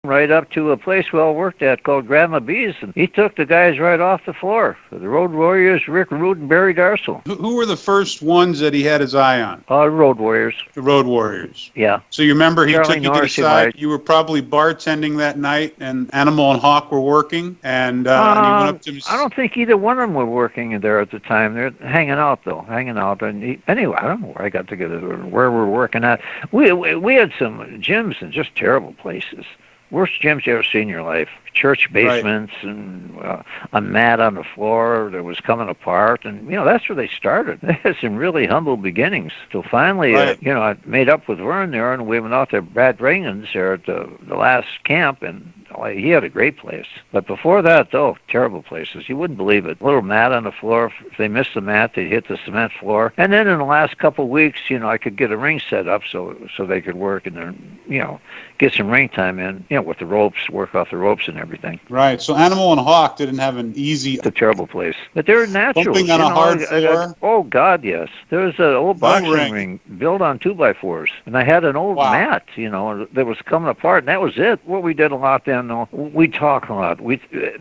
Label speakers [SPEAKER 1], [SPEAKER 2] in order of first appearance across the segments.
[SPEAKER 1] right up to a place we all worked at called Grandma B's, and he took the guys right off the floor. The Road Warriors, Rick Rude and Barry Darcel.
[SPEAKER 2] Who were the first ones that he had his eye on?
[SPEAKER 1] Road Warriors.
[SPEAKER 2] The Road Warriors.
[SPEAKER 1] Yeah.
[SPEAKER 2] So you remember he
[SPEAKER 1] Charlie
[SPEAKER 2] took you to the
[SPEAKER 1] Norris,
[SPEAKER 2] side. You were probably bartending that night, and Animal and Hawk were working, and he went up to him.
[SPEAKER 1] I don't think either one of them were working there at the time. They're hanging out, though, And anyway, I don't know where I got together, where we're working at. We had some gyms in just terrible places. Worst gyms you ever seen in your life. Church basements and a mat on the floor that was coming apart. And, that's where they started. They had some really humble beginnings. So finally, I made up with Vern there, and we went out to Brad Reagan's there at the last camp, and he had a great place. But before that, though, terrible places. You wouldn't believe it. A little mat on the floor. If they missed the mat, they'd hit the cement floor. And then in the last couple of weeks, I could get a ring set up so they could work and then, get some ring time in, with the ropes, work off the ropes and everything.
[SPEAKER 2] Right. So Animal and Hawk didn't have an easy...
[SPEAKER 1] It's a terrible place. But they're natural.
[SPEAKER 2] Bumping on a hard floor?
[SPEAKER 1] Oh, God, yes. There was an old boxing ring built on 2x4s. And I had an old mat, that was coming apart, and that was it. What we did a lot then, though, we talked a lot.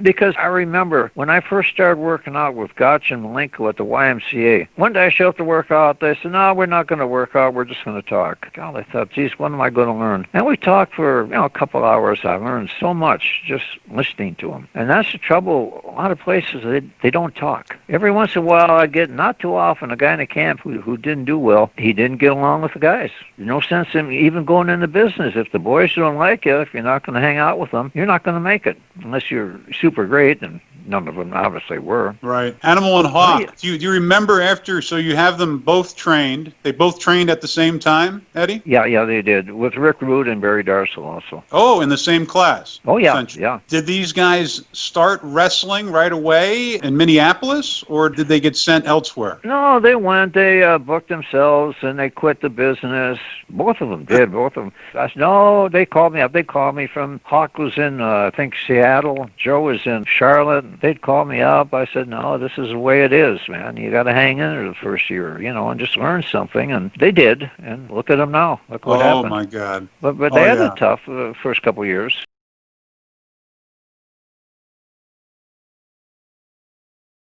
[SPEAKER 1] Because I remember when I first started working out with Gotch and Malenko at the YMCA, one day I showed up to work out. They said, no, we're not going to work out. We're just going to talk. God, I thought, geez, what am I going to learn? And we talked for a couple hours. I learned so much just listening to them. And that's the trouble. A lot of places, they don't talk. Every once in a while, I get, not too often, a guy in a camp who didn't do well. He didn't get along with the guys. There's no sense in even going into business. If the boys don't like you, if you're not going to hang out with them, you're not going to make it unless you're super great, and none of them obviously were.
[SPEAKER 2] Right. Animal and Hawk. Do you remember after, so you have them both trained. They both trained at the same time, Eddie?
[SPEAKER 1] Yeah, they did. With Rick Rude and Barry Darcel also.
[SPEAKER 2] Oh, in the same class?
[SPEAKER 1] Oh, yeah.
[SPEAKER 2] Did these guys start wrestling right away in Minneapolis, or did they get sent elsewhere?
[SPEAKER 1] No, they went. They booked themselves, and they quit the business. Both of them did. Both of them. I said, no, they called me up. They called me from, Hawk was in, I think, Seattle. Joe was in Charlotte. They'd call me up. I said, no, this is the way it is, man. You got to hang in there the first year, and just learn something. And they did. And look at them now. Look what happened.
[SPEAKER 2] Oh, my God.
[SPEAKER 1] But they had it tough the first couple of years.